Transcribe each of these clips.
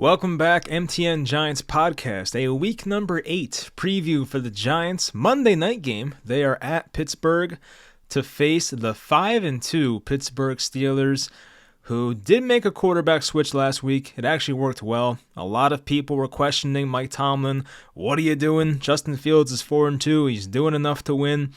Welcome back, MTN Giants podcast, a week number 8 preview for the Giants Monday night game. They are at Pittsburgh to face the 5-2 Pittsburgh Steelers, who did make a quarterback switch last week. It actually worked well. A lot of people were questioning Mike Tomlin. What are you doing? Justin Fields is 4-2. He's doing enough to win.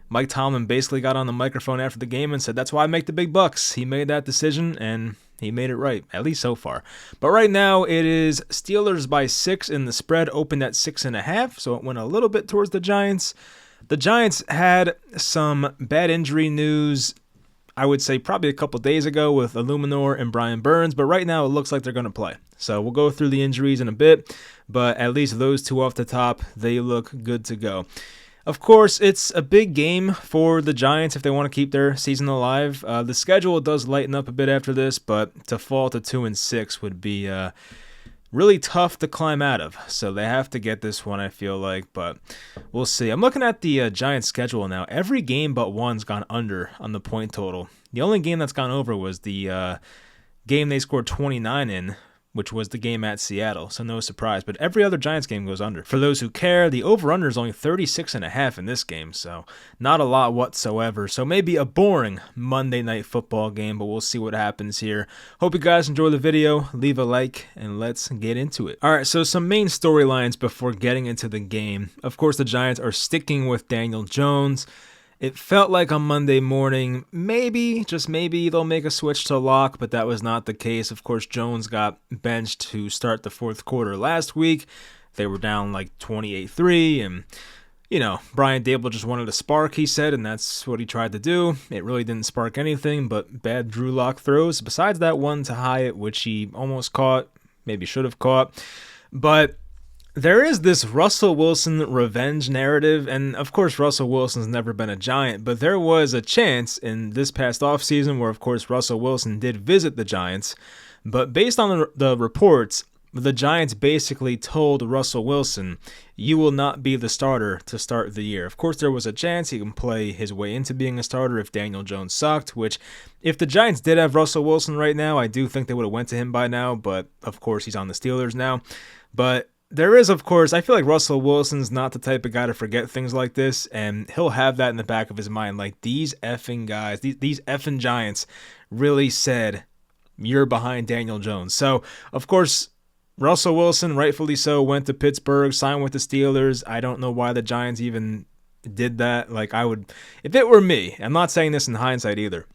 Mike Tomlin basically got on the microphone after the game and said, that's why I make the big bucks. He made that decision, and he made it right, at least so far. But right now, it is Steelers by 6 in the spread, opened at 6.5, so it went a little bit towards the Giants. The Giants had some bad injury news, I would say probably a couple days ago with Illuminor and Brian Burns, but right now it looks like they're going to play. So we'll go through the injuries in a bit, but at least those two off the top, they look good to go. Of course, it's a big game for the Giants if they want to keep their season alive. The schedule does lighten up a bit after this, but to fall to 2-6 would be really tough to climb out of. So they have to get this one, I feel like, but we'll see. I'm looking at the Giants schedule now. Every game but one's gone under on the point total. The only game that's gone over was the game they scored 29 in, which was the game at Seattle, so no surprise. But every other Giants game goes under. For those who care, the over-under is only 36.5 in this game, so not a lot whatsoever. So maybe a boring Monday Night Football game, but we'll see what happens here. Hope you guys enjoy the video. Leave a like, and let's get into it. All right, so some main storylines before getting into the game. Of course, the Giants are sticking with Daniel Jones. It felt like on Monday morning, maybe, just maybe, they'll make a switch to lock, but that was not the case. Of course, Jones got benched to start the fourth quarter last week. They were down like 28-3, and, Brian Daboll just wanted a spark, he said, and that's what he tried to do. It really didn't spark anything but bad Drew Lock throws, besides that one to Hyatt, which he almost caught, maybe should have caught. But there is this Russell Wilson revenge narrative, and of course Russell Wilson's never been a Giant, but there was a chance in this past offseason where of course Russell Wilson did visit the Giants, but based on the reports, the Giants basically told Russell Wilson, you will not be the starter to start the year. Of course there was a chance he can play his way into being a starter if Daniel Jones sucked, which if the Giants did have Russell Wilson right now, I do think they would have went to him by now, but of course he's on the Steelers now. But there is, of course, I feel like Russell Wilson's not the type of guy to forget things like this, and he'll have that in the back of his mind. Like, these effing guys, these effing Giants really said, you're behind Daniel Jones. So, of course, Russell Wilson, rightfully so, went to Pittsburgh, signed with the Steelers. I don't know why the Giants even did that. Like, I would, if it were me, I'm not saying this in hindsight either,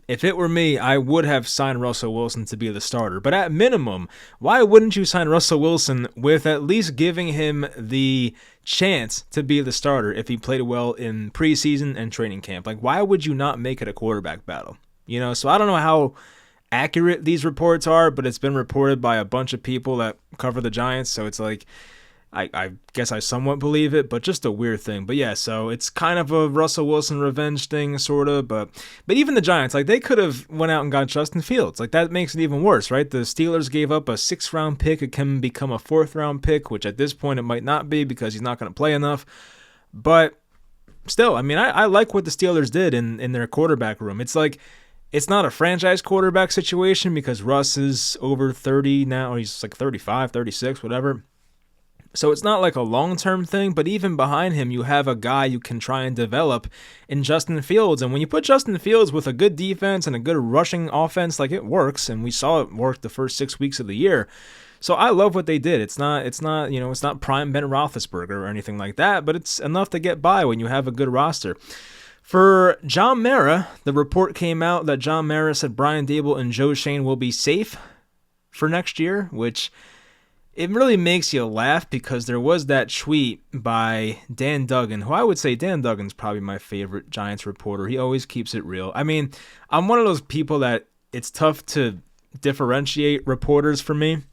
if it were me, I would have signed Russell Wilson to be the starter. But at minimum, why wouldn't you sign Russell Wilson with at least giving him the chance to be the starter if he played well in preseason and training camp? Like, why would you not make it a quarterback battle? So I don't know how accurate these reports are, but it's been reported by a bunch of people that cover the Giants. So it's like, I guess I somewhat believe it, but just a weird thing. But yeah, so it's kind of a Russell Wilson revenge thing, sort of. But even the Giants, like, they could have went out and got Justin Fields. Like, that makes it even worse, right? The Steelers gave up a 6th-round pick. It can become a 4th-round pick, which at this point it might not be because he's not going to play enough. But still, I mean, I like what the Steelers did in their quarterback room. It's like, it's not a franchise quarterback situation because Russ is over 30 now. He's like 35, 36, whatever. So it's not like a long-term thing, but even behind him, you have a guy you can try and develop in Justin Fields. And when you put Justin Fields with a good defense and a good rushing offense, like, it works. And we saw it work the first 6 weeks of the year. So I love what they did. It's not prime Ben Roethlisberger or anything like that, but it's enough to get by when you have a good roster. For John Mara, the report came out that John Mara said Brian Daboll and Joe Schoen will be safe for next year, which it really makes you laugh because there was that tweet by Dan Duggan, who I would say Dan Duggan's probably my favorite Giants reporter. He always keeps it real. I mean, I'm one of those people that it's tough to differentiate reporters for me.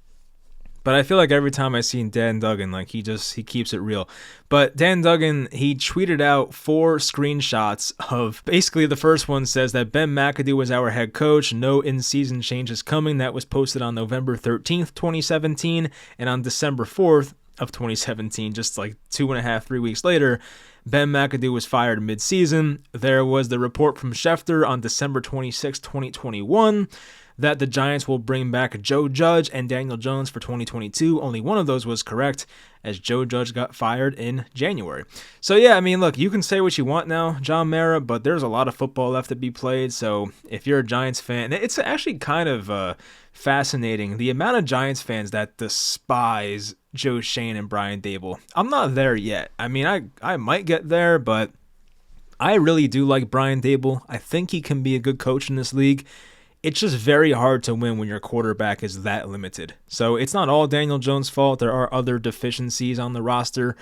But I feel like every time I see Dan Duggan, like, he keeps it real. But Dan Duggan, he tweeted out 4 screenshots of, basically the first one says that Ben McAdoo was our head coach. No in-season changes coming. That was posted on November 13th, 2017. And on December 4th of 2017, just like 3 weeks later, Ben McAdoo was fired mid-season. There was the report from Schefter on December 26, 2021, that the Giants will bring back Joe Judge and Daniel Jones for 2022. Only one of those was correct, as Joe Judge got fired in January. So yeah, I mean, look, you can say what you want now, John Mara, but there's a lot of football left to be played. So if you're a Giants fan, it's actually kind of fascinating, the amount of Giants fans that despise Joe Schoen and Brian Daboll. I'm not there yet. I mean, I might get there, but I really do like Brian Daboll. I think he can be a good coach in this league. It's just very hard to win when your quarterback is that limited. So it's not all Daniel Jones' fault. There are other deficiencies on the roster,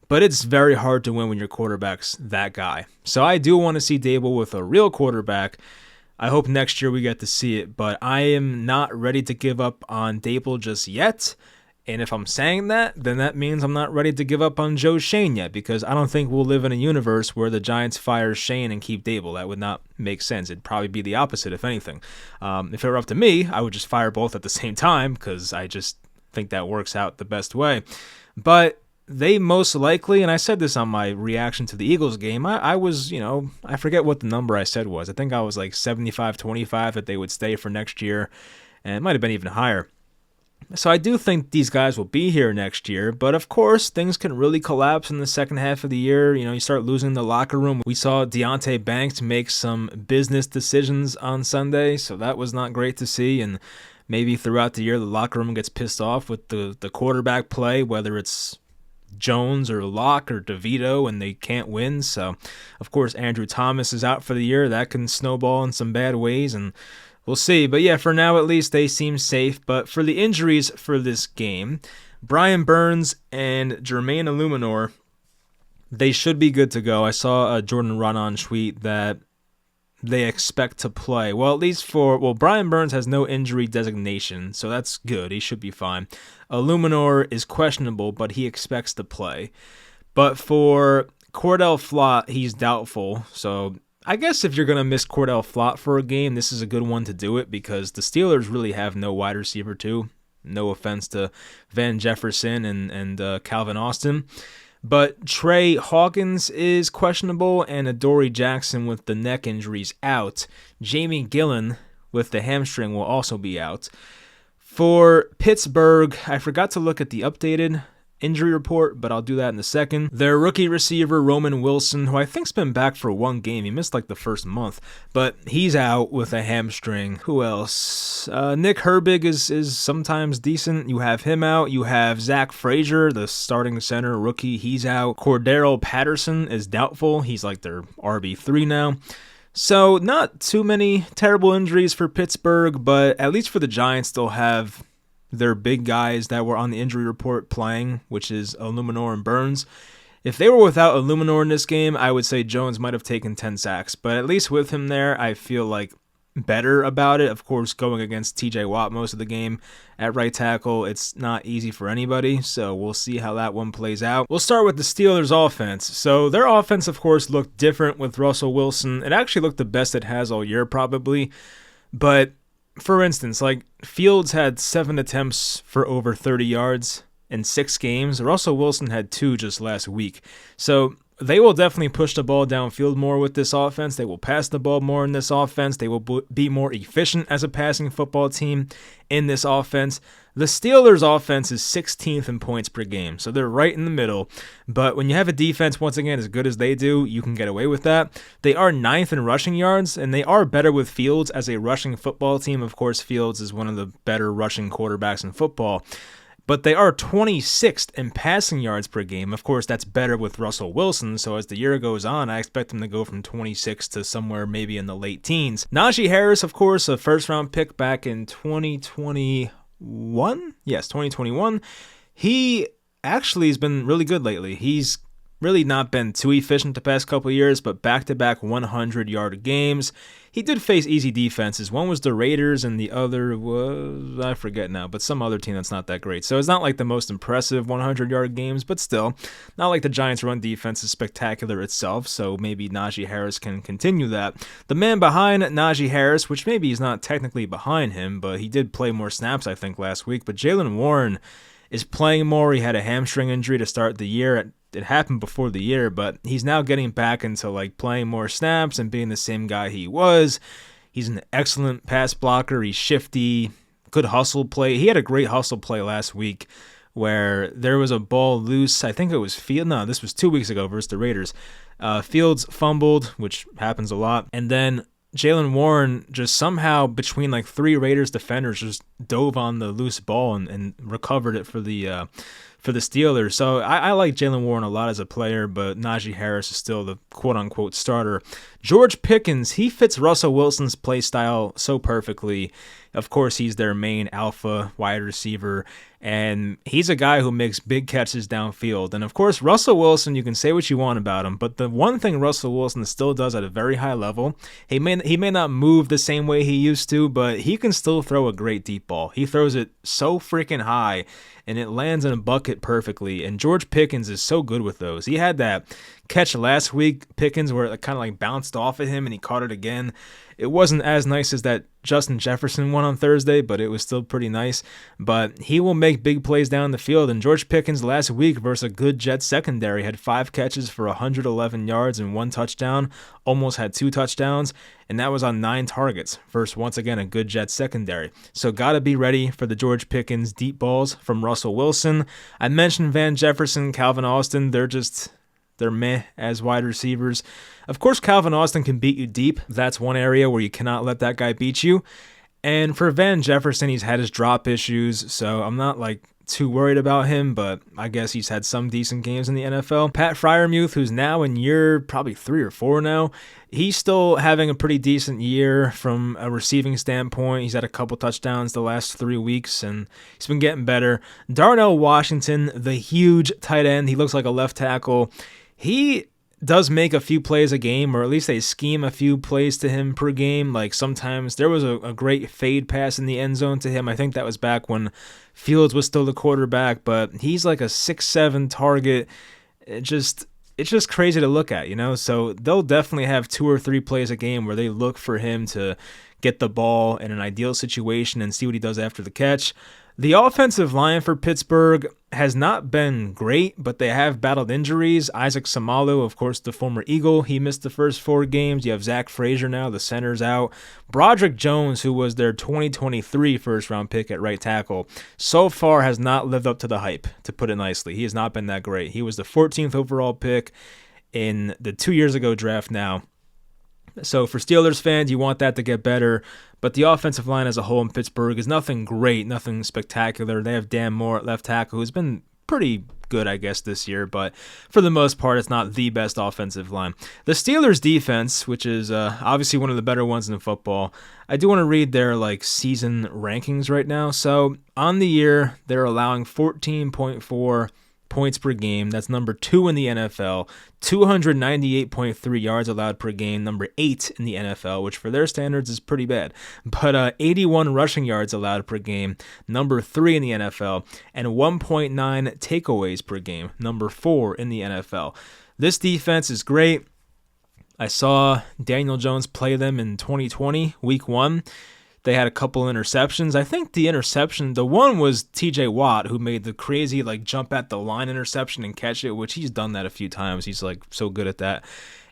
but it's very hard to win when your quarterback's that guy. So I do want to see Daboll with a real quarterback. I hope next year we get to see it, but I am not ready to give up on Daboll just yet. And if I'm saying that, then that means I'm not ready to give up on Joe Schoen yet, because I don't think we'll live in a universe where the Giants fire Schoen and keep Daboll. That would not make sense. It'd probably be the opposite, if anything. If it were up to me, I would just fire both at the same time, because I just think that works out the best way. But they most likely, and I said this on my reaction to the Eagles game, I was, I forget what the number I said was. I think I was like 75-25 that they would stay for next year, and it might have been even higher. So I do think these guys will be here next year, but of course, things can really collapse in the second half of the year. You start losing the locker room. We saw Deonte Banks make some business decisions on Sunday, so that was not great to see, and maybe throughout the year, the locker room gets pissed off with the quarterback play, whether it's Jones or Locke or DeVito, and they can't win. So, of course, Andrew Thomas is out for the year. That can snowball in some bad ways, and we'll see. But yeah, for now at least, they seem safe. But for the injuries for this game, Brian Burns and Jermaine Illuminor, they should be good to go. I saw a Jordan Rodon tweet that they expect to play. Well, at least Brian Burns has no injury designation, so that's good. He should be fine. Illuminor is questionable, but he expects to play. But for Cordell Flott, he's doubtful. So I guess if you're going to miss Cordell Flott for a game, this is a good one to do it, because the Steelers really have no wide receiver too. No offense to Van Jefferson and Calvin Austin. But Trey Hawkins is questionable, and Adoree Jackson with the neck injuries out. Jamie Gillen with the hamstring will also be out. For Pittsburgh, I forgot to look at the updated injury report, but I'll do that in a second. Their rookie receiver, Roman Wilson, who I think's been back for one game. He missed like the first month, but he's out with a hamstring. Who else? Nick Herbig is sometimes decent. You have him out. You have Zach Frazier, the starting center rookie. He's out. Cordero Patterson is doubtful. He's like their RB3 now. So not too many terrible injuries for Pittsburgh, but at least for the Giants, they'll have their big guys that were on the injury report playing, which is Illuminor and Burns. If they were without Illuminor in this game, I would say Jones might have taken 10 sacks. But at least with him there, I feel like better about it. Of course, going against TJ Watt most of the game at right tackle, it's not easy for anybody. So we'll see how that one plays out. We'll start with the Steelers' offense. So their offense, of course, looked different with Russell Wilson. It actually looked the best it has all year, probably. But for instance, like Fields had 7 attempts for over 30 yards in 6 games. Russell Wilson had 2 just last week. So they will definitely push the ball downfield more with this offense. They will pass the ball more in this offense. They will be more efficient as a passing football team in this offense. The Steelers' offense is 16th in points per game, so they're right in the middle. But when you have a defense, once again, as good as they do, you can get away with that. They are 9th in rushing yards, and they are better with Fields as a rushing football team. Of course, Fields is one of the better rushing quarterbacks in football. But they are 26th in passing yards per game. Of course, that's better with Russell Wilson, so as the year goes on, I expect them to go from 26 to somewhere maybe in the late teens. Najee Harris, of course, a first-round pick back in 2021. Yes, 2021. He actually has been really good lately. He's really not been too efficient the past couple of years, but back-to-back 100-yard games. He did face easy defenses. One was the Raiders, and the other was, I forget now, but some other team that's not that great. So it's not like the most impressive 100-yard games, but still, not like the Giants' run defense is spectacular itself, so maybe Najee Harris can continue that. The man behind Najee Harris, which maybe he's not technically behind him, but he did play more snaps, I think, last week, but Jaylen Warren is playing more. He had a hamstring injury to start the year. It happened before the year, but he's now getting back into like playing more snaps and being the same guy he was. He's an excellent pass blocker. He's shifty, good hustle play. He had a great hustle play last week where there was a ball loose. I think it was Field. No, this was 2 weeks ago versus the Raiders. Fields fumbled, which happens a lot. And then Jaylen Warren just somehow between like 3 Raiders defenders just dove on the loose ball and recovered it for the Steelers. So I like Jaylen Warren a lot as a player, but Najee Harris is still the quote-unquote starter. George Pickens, he fits Russell Wilson's play style so perfectly. Of course, he's their main alpha wide receiver, and he's a guy who makes big catches downfield. And of course, Russell Wilson, you can say what you want about him, but the one thing Russell Wilson still does at a very high level, he may not move the same way he used to, but he can still throw a great deep ball. He throws it so freaking high, and it lands in a bucket perfectly. And George Pickens is so good with those. He had that catch last week, Pickens, where it kind of like bounced off of him and he caught it again. It wasn't as nice as that Justin Jefferson one on Thursday, but it was still pretty nice. But he will make big plays down the field. And George Pickens last week versus a good Jets secondary had 5 catches for 111 yards and 1 touchdown, almost had 2 touchdowns, and that was on 9 targets versus, once again, a good Jets secondary. So got to be ready for the George Pickens deep balls from Russell Wilson. I mentioned Van Jefferson, Calvin Austin. They're meh as wide receivers. Of course, Calvin Austin can beat you deep. That's one area where you cannot let that guy beat you. And for Van Jefferson, he's had his drop issues, so I'm not too worried about him, but I guess he's had some decent games in the NFL. Pat Freiermuth, who's now in year probably 3 or 4 now, he's still having a pretty decent year from a receiving standpoint. He's had a couple touchdowns the last 3 weeks, and he's been getting better. Darnell Washington, the huge tight end, he looks like a left tackle. He does make a few plays a game, or at least they scheme a few plays to him per game. Like sometimes there was a great fade pass in the end zone to him. I think that was back when Fields was still the quarterback, but he's like a 6'7" target. It's just crazy to look at, So they'll definitely have 2 or 3 plays a game where they look for him to get the ball in an ideal situation and see what he does after the catch. The offensive line for Pittsburgh has not been great, but they have battled injuries. Isaac Seumalo, of course, the former Eagle, he missed the first 4 games. You have Zach Frazier now, the center's out. Broderick Jones, who was their 2023 first-round pick at right tackle, so far has not lived up to the hype, to put it nicely. He has not been that great. He was the 14th overall pick in the 2 years ago draft now. So for Steelers fans, you want that to get better, but the offensive line as a whole in Pittsburgh is nothing great, nothing spectacular. They have Dan Moore at left tackle, who's been pretty good, I guess, this year, but for the most part, it's not the best offensive line. The Steelers defense, which is obviously one of the better ones in football, I do want to read their season rankings right now. So on the year, they're allowing 14.4 points per game. That's number 2 in the NFL. 298.3 yards allowed per game, number 8 in the NFL, which for their standards is pretty bad. But 81 rushing yards allowed per game, number 3 in the NFL, and 1.9 takeaways per game, number 4 in the NFL. This defense is great. I saw Daniel Jones play them in 2020, week 1. They had a couple interceptions. I think the one was TJ Watt, who made the crazy jump at the line interception and catch it, which he's done that a few times. He's so good at that.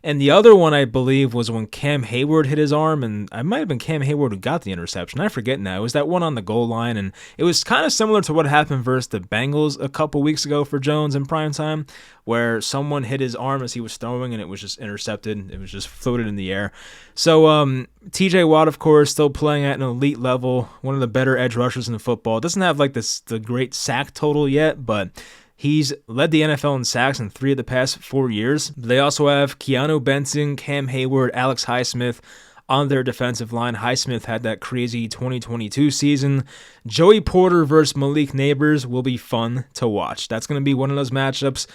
And the other one, I believe, was when Cam Hayward hit his arm, and it might have been Cam Hayward who got the interception. I forget now. It was that one on the goal line, and it was kind of similar to what happened versus the Bengals a couple weeks ago for Jones in primetime, where someone hit his arm as he was throwing, and it was just intercepted. It was just floated in the air. So TJ Watt, of course, still playing at an elite level, one of the better edge rushers in football. Doesn't have the great sack total yet, but he's led the NFL in sacks in 3 of the past 4 years. They also have Keanu Benson, Cam Hayward, Alex Highsmith on their defensive line. Highsmith had that crazy 2022 season. Joey Porter versus Malik Neighbors will be fun to watch. That's going to be one of those matchups,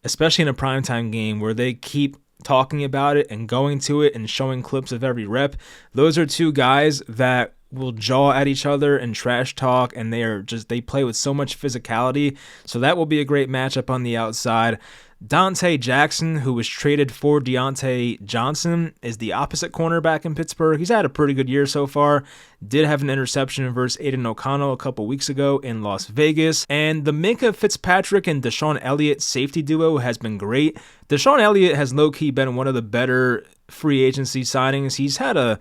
especially in a primetime game where they keep talking about it and going to it and showing clips of every rep. Those are 2 guys that will jaw at each other and trash talk, and they play with so much physicality. So that will be a great matchup on the outside. Dante Jackson, who was traded for Deontay Johnson, is the opposite cornerback in Pittsburgh. He's had a pretty good year so far. Did have an interception versus Aiden O'Connell a couple weeks ago in Las Vegas. And the Minkah Fitzpatrick and Deshaun Elliott safety duo has been great. Deshaun Elliott has low-key been one of the better free agency signings. He's had a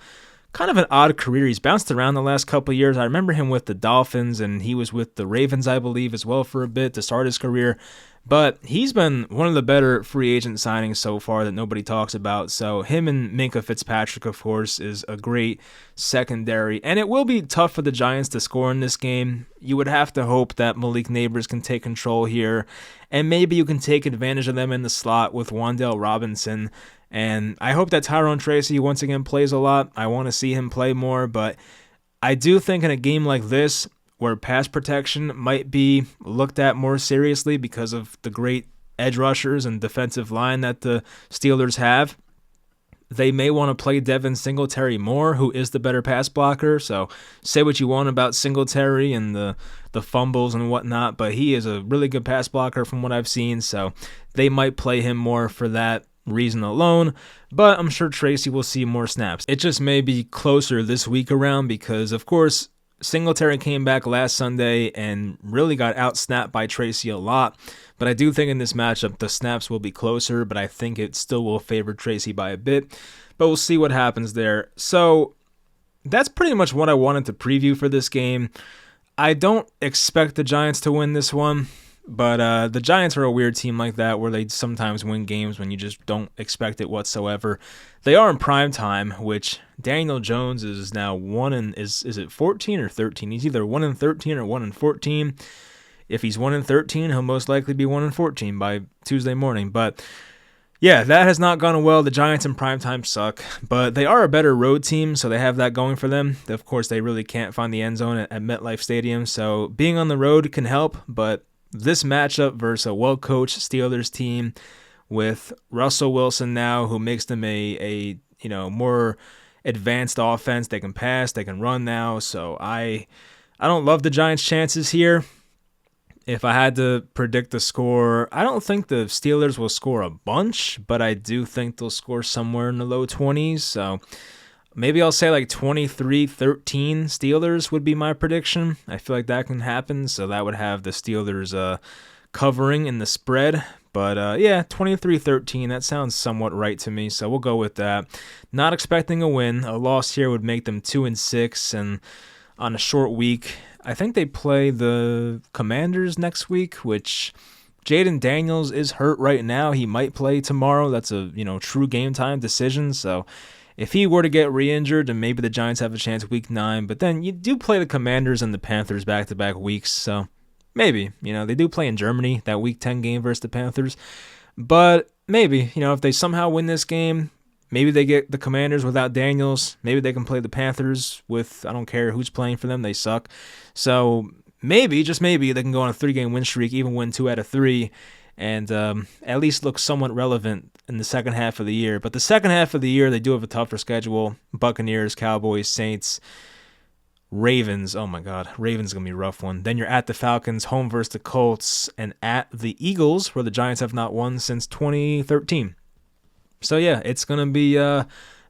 kind of an odd career. He's bounced around the last couple of years. I remember him with the Dolphins, and he was with the Ravens, I believe, as well for a bit to start his career. But he's been one of the better free agent signings so far that nobody talks about. So him and Minkah Fitzpatrick, of course, is a great secondary. And it will be tough for the Giants to score in this game. You would have to hope that Malik Nabers can take control here. And maybe you can take advantage of them in the slot with Wan'Dale Robinson. And I hope that Tyrone Tracy once again plays a lot. I want to see him play more. But I do think in a game like this, where pass protection might be looked at more seriously because of the great edge rushers and defensive line that the Steelers have, they may want to play Devin Singletary more, who is the better pass blocker. So say what you want about Singletary and the fumbles and whatnot, but he is a really good pass blocker from what I've seen. So they might play him more for that reason alone, but I'm sure Tracy will see more snaps. It just may be closer this week around because, of course, Singletary came back last Sunday and really got out-snapped by Tracy a lot. But I do think in this matchup the snaps will be closer, but I think it still will favor Tracy by a bit. But we'll see what happens there. So that's pretty much what I wanted to preview for this game. I don't expect the Giants to win this one, but the Giants are a weird team like that where they sometimes win games when you just don't expect it whatsoever. They are in prime time, which Daniel Jones is now is it 14 or 13? He's either 1-13 or 1-14. If he's 1-13, he'll most likely be 1-14 by Tuesday morning. But yeah, that has not gone well. The Giants in primetime suck, but they are a better road team, so they have that going for them. Of course, they really can't find the end zone at MetLife Stadium, so being on the road can help, but this matchup versus a well-coached Steelers team with Russell Wilson now, who makes them a more advanced offense. They can pass, they can run now, so I don't love the Giants' chances here. If I had to predict the score, I don't think the Steelers will score a bunch, but I do think they'll score somewhere in the low 20s. So maybe I'll say like 23-13 Steelers would be my prediction. I feel like that can happen, so that would have the Steelers covering in the spread. But yeah, 23-13, that sounds somewhat right to me, so we'll go with that. Not expecting a win. A loss here would make them 2-6, and on a short week, I think they play the Commanders next week, which Jaden Daniels is hurt right now. He might play tomorrow. That's a true game time decision. So if he were to get re-injured, then maybe the Giants have a chance week 9. But then you do play the Commanders and the Panthers back-to-back weeks. So maybe, they do play in Germany, that week 10 game versus the Panthers. But maybe, if they somehow win this game, maybe they get the Commanders without Daniels. Maybe they can play the Panthers with, I don't care who's playing for them. They suck. So maybe, just maybe, they can go on a 3-game win streak, even win 2 out of 3, and at least look somewhat relevant in the second half of the year. But the second half of the year, they do have a tougher schedule. Buccaneers, Cowboys, Saints, Ravens. Oh my God, Ravens going to be a rough one. Then you're at the Falcons, home versus the Colts, and at the Eagles, where the Giants have not won since 2013. So yeah, it's going to be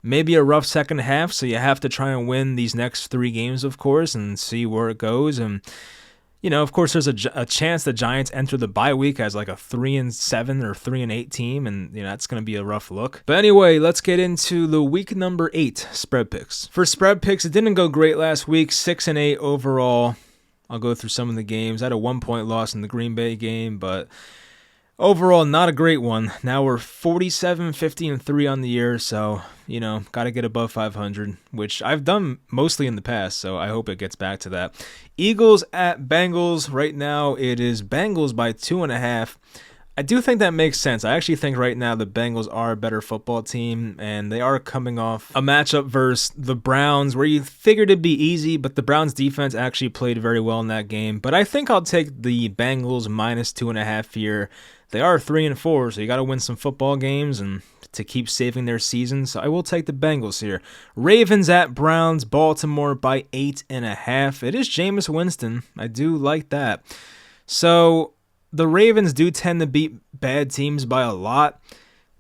maybe a rough second half, so you have to try and win these next 3 games, of course, and see where it goes. And, of course, there's a chance the Giants enter the bye week as like a 3-7 or 3-8 team, and that's going to be a rough look. But anyway, let's get into the week number 8 spread picks. For spread picks, it didn't go great last week, 6-8 overall. I'll go through some of the games. I had a 1-point loss in the Green Bay game, but overall, not a great one. Now we're 47-50-3 on the year, so, got to get above 500, which I've done mostly in the past, so I hope it gets back to that. Eagles at Bengals. Right now, it is Bengals by 2.5. I do think that makes sense. I actually think right now the Bengals are a better football team, and they are coming off a matchup versus the Browns where you figured it'd be easy, but the Browns defense actually played very well in that game. But I think I'll take the Bengals minus 2.5 here. They are 3-4, so you got to win some football games and to keep saving their season. So I will take the Bengals here. Ravens at Browns, Baltimore by 8.5. It is Jameis Winston. I do like that. So the Ravens do tend to beat bad teams by a lot,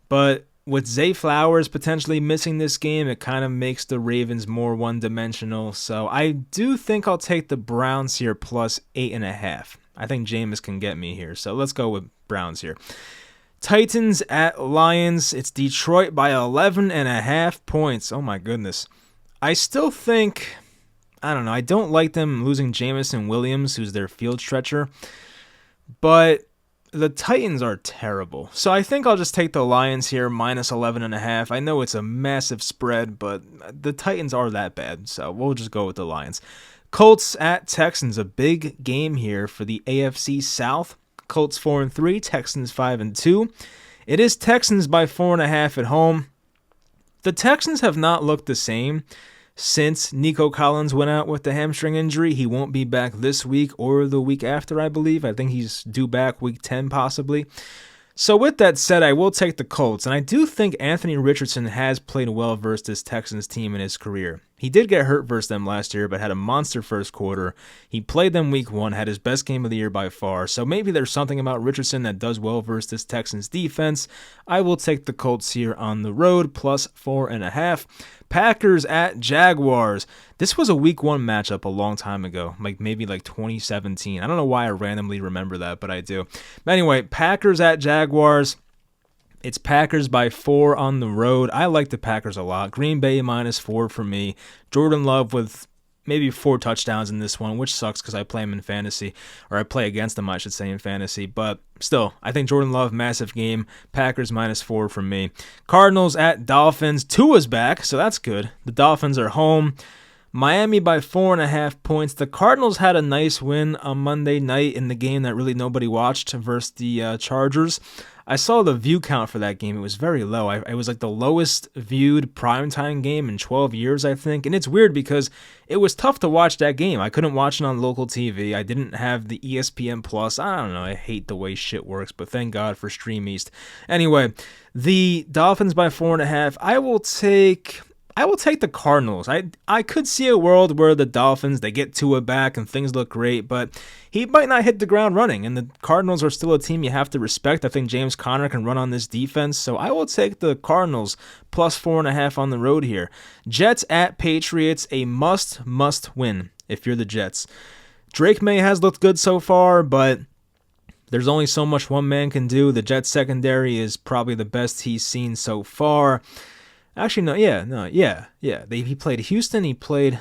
but with Zay Flowers potentially missing this game, it kind of makes the Ravens more one-dimensional. So I do think I'll take the Browns here plus 8.5. I think Jameis can get me here. So let's go with Browns here. Titans at Lions. It's Detroit by 11.5 points. Oh my goodness. I still think, I don't know, I don't like them losing Jamison Williams, who's their field stretcher, but the Titans are terrible. So I think I'll just take the Lions here, minus 11.5. I know it's a massive spread, but the Titans are that bad, so we'll just go with the Lions. Colts at Texans, a big game here for the AFC South. Colts 4-3, Texans 5-2. It is Texans by 4.5 at home. The Texans have not looked the same since Nico Collins went out with the hamstring injury. He won't be back this week or the week after, I believe. I think he's due back week 10 possibly. So with that said, I will take the Colts, and I do think Anthony Richardson has played well versus this Texans team in his career. He did get hurt versus them last year, but had a monster first quarter. He played them week 1, had his best game of the year by far, so maybe there's something about Richardson that does well versus this Texans defense. I will take the Colts here on the road, plus 4.5. Packers at Jaguars. This was a week 1 matchup a long time ago, maybe 2017. I don't know why I randomly remember that, but I do. But anyway, Packers at Jaguars. It's Packers by 4 on the road. I like the Packers a lot. Green Bay minus 4 for me. Jordan Love with maybe 4 touchdowns in this one, which sucks because I play him in fantasy, or I play against him, I should say, in fantasy. But still, I think Jordan Love, massive game. Packers minus 4 for me. Cardinals at Dolphins. Tua's back, so that's good. The Dolphins are home. Miami by 4.5 points. The Cardinals had a nice win on Monday night in the game that really nobody watched versus the Chargers. I saw the view count for that game. It was very low. It was the lowest viewed primetime game in 12 years, I think. And it's weird because it was tough to watch that game. I couldn't watch it on local TV. I didn't have the ESPN Plus. I don't know. I hate the way shit works, but thank God for Stream East. Anyway, the Dolphins by 4.5. I will take the Cardinals. I could see a world where the Dolphins, they get Tua back and things look great, but he might not hit the ground running, and the Cardinals are still a team you have to respect. I think James Conner can run on this defense, so I will take the Cardinals plus 4.5 on the road here. Jets at Patriots, a must win if you're the Jets. Drake May has looked good so far, but there's only so much one man can do. The Jets secondary is probably the best he's seen so far. Actually, he played Houston, he played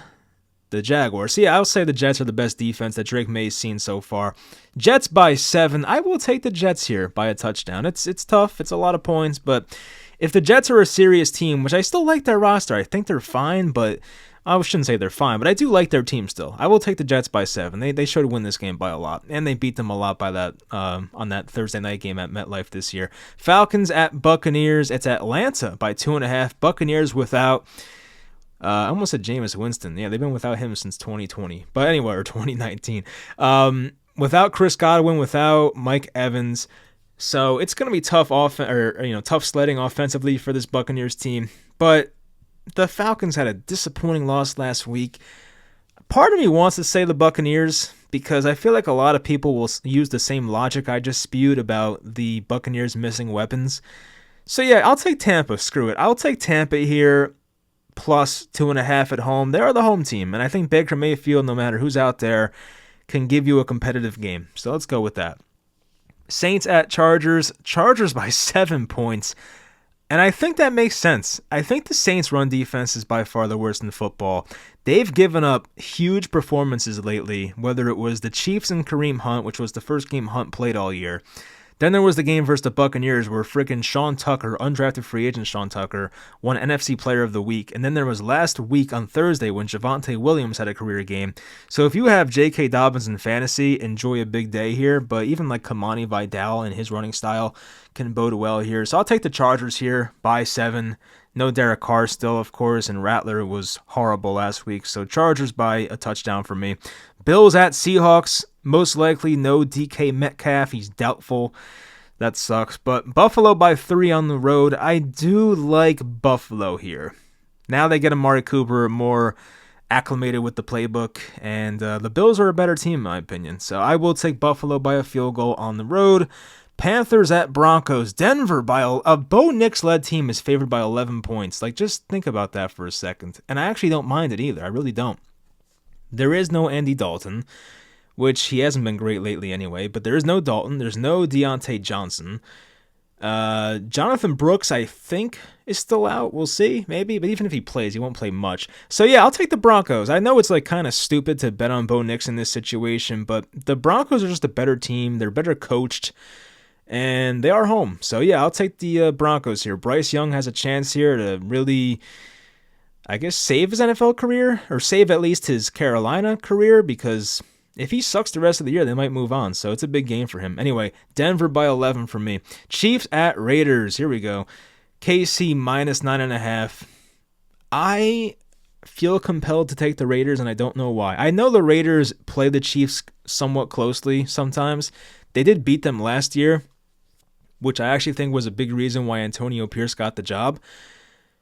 the Jaguars. So yeah, I'll say the Jets are the best defense that Drake May's seen so far. Jets by 7. I will take the Jets here by a touchdown. It's tough. It's a lot of points, but if the Jets are a serious team, which I still like their roster, I think they're fine, but I shouldn't say they're fine, but I do like their team still. I will take the Jets by 7. They should win this game by a lot, and they beat them a lot by that on that Thursday night game at MetLife this year. Falcons at Buccaneers. It's Atlanta by 2.5. Buccaneers without, I almost said Jameis Winston. Yeah, they've been without him since 2020, but anyway, or 2019. Without Chris Godwin, without Mike Evans. So it's going to be tough sledding offensively for this Buccaneers team, but the Falcons had a disappointing loss last week. Part of me wants to say the Buccaneers because I feel like a lot of people will use the same logic I just spewed about the Buccaneers missing weapons. So yeah, I'll take Tampa. Screw it. I'll take Tampa here plus 2.5 at home. They are the home team, and I think Baker Mayfield, no matter who's out there, can give you a competitive game. So let's go with that. Saints at Chargers. Chargers by 7 points. And I think that makes sense. I think the Saints' run defense is by far the worst in football. They've given up huge performances lately, whether it was the Chiefs and Kareem Hunt, which was the first game Hunt played all year. Then there was the game versus the Buccaneers where freaking Sean Tucker, undrafted free agent Sean Tucker, won NFC Player of the Week. And then there was last week on Thursday when Javonte Williams had a career game. So if you have J.K. Dobbins in fantasy, enjoy a big day here. But even like Kamani Vidal and his running style can bode well here. So I'll take the Chargers here by 7. No Derek Carr still, of course, and Rattler was horrible last week. So Chargers by a touchdown for me. Bills at Seahawks. Most likely no DK Metcalf. He's doubtful. That sucks. But Buffalo by 3 on the road. I do like Buffalo here. Now they get Amari Cooper more acclimated with the playbook. And the Bills are a better team, in my opinion. So I will take Buffalo by a field goal on the road. Panthers at Broncos. Denver by a Bo Nix-led team is favored by 11 points. Just think about that for a second. And I actually don't mind it either. I really don't. There is no Andy Dalton, which he hasn't been great lately anyway, but there is no Dalton. There's no Deontay Johnson. Jonathan Brooks, I think, is still out. We'll see, maybe. But even if he plays, he won't play much. So, yeah, I'll take the Broncos. I know it's like kind of stupid to bet on Bo Nix in this situation, but the Broncos are just a better team. They're better coached, and they are home. So, yeah, I'll take the Broncos here. Bryce Young has a chance here to really, I guess, save his NFL career, or save at least his Carolina career, because if he sucks the rest of the year, they might move on. So it's a big game for him. Anyway, Denver by 11 for me. Chiefs at Raiders. Here we go. KC minus 9.5. I feel compelled to take the Raiders, and I don't know why. I know the Raiders play the Chiefs somewhat closely sometimes. They did beat them last year, which I actually think was a big reason why Antonio Pierce got the job.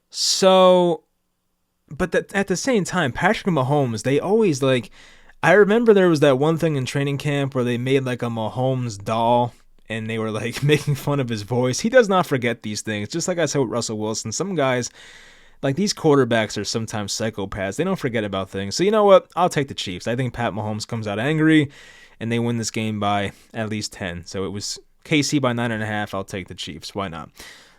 So, but at the same time, Patrick Mahomes, they always like... I remember there was that one thing in training camp where they made like a Mahomes doll and they were like making fun of his voice. He does not forget these things. Just like I said with Russell Wilson, some guys, like these quarterbacks are sometimes psychopaths. They don't forget about things. So you know what? I'll take the Chiefs. I think Pat Mahomes comes out angry and they win this game by at least 10. So it was KC by 9.5. I'll take the Chiefs. Why not?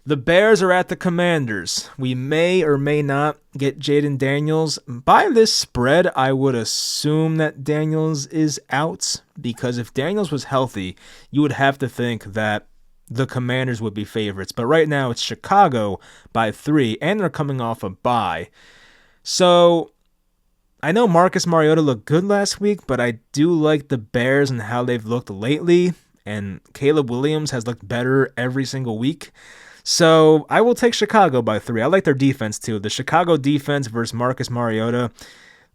The Bears are at the Commanders. We may or may not get Jaden Daniels. By this spread, I would assume that Daniels is out, because if Daniels was healthy, you would have to think that the Commanders would be favorites. But right now, it's Chicago by 3, and they're coming off a bye. So I know Marcus Mariota looked good last week, but I do like the Bears and how they've looked lately, and Caleb Williams has looked better every single week. So I will take Chicago by 3. I like their defense too. The Chicago defense versus Marcus Mariota.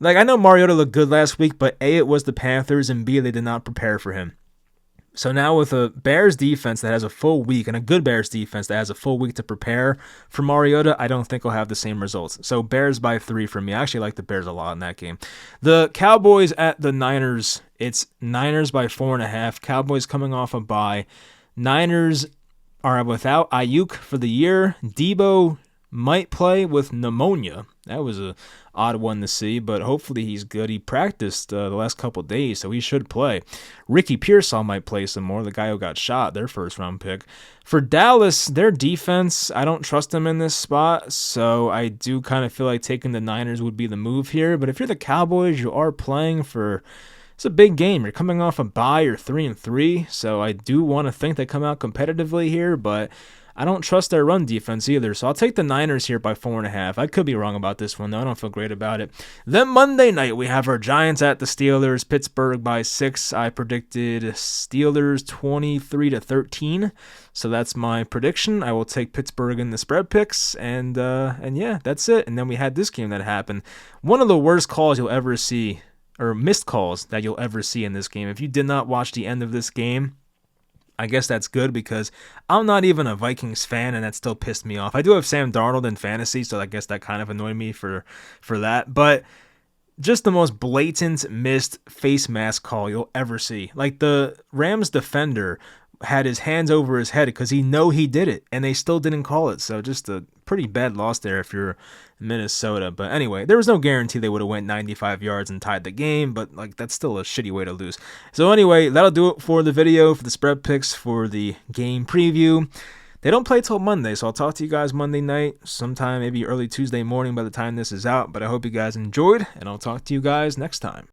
Like, I know Mariota looked good last week, but A, it was the Panthers, and B, they did not prepare for him. So now with a Bears defense that has a full week, and a good Bears defense that has a full week to prepare for Mariota, I don't think we'll have the same results. So Bears by 3 for me. I actually like the Bears a lot in that game. The Cowboys at the Niners. It's Niners by 4.5. Cowboys coming off a bye. Niners are without Ayuk for the year. Debo might play with pneumonia. That was a odd one to see, but hopefully he's good. He practiced the last couple days, so he should play. Ricky Pearsall might play some more, the guy who got shot, their first-round pick. For Dallas, their defense, I don't trust them in this spot, so I do kind of feel like taking the Niners would be the move here. But if you're the Cowboys, you are playing for... It's a big game. You're coming off a bye. You're 3-3, so I do want to think they come out competitively here, but I don't trust their run defense either. So I'll take the Niners here by 4.5. I could be wrong about this one, though. I don't feel great about it. Then Monday night, we have our Giants at the Steelers. Pittsburgh by 6. I predicted Steelers 23-13. So that's my prediction. I will take Pittsburgh in the spread picks, and yeah, that's it. And then we had this game that happened. One of the worst calls you'll ever see, or missed calls that you'll ever see in this game. If you did not watch the end of this game, I guess that's good, because I'm not even a Vikings fan, and that still pissed me off. I do have Sam Darnold in fantasy, so I guess that kind of annoyed me for that. But just the most blatant missed face mask call you'll ever see. Like, the Rams defender had his hands over his head because he did it, and they still didn't call it. So just a pretty bad loss there if you're Minnesota. But anyway, there was no guarantee they would have went 95 yards and tied the game, but like, that's still a shitty way to lose. So anyway, that'll do it for the video, for the spread picks, for the game preview. They don't play till Monday, so I'll talk to you guys Monday night, sometime maybe early Tuesday morning by the time this is out. But I hope you guys enjoyed, and I'll talk to you guys next time.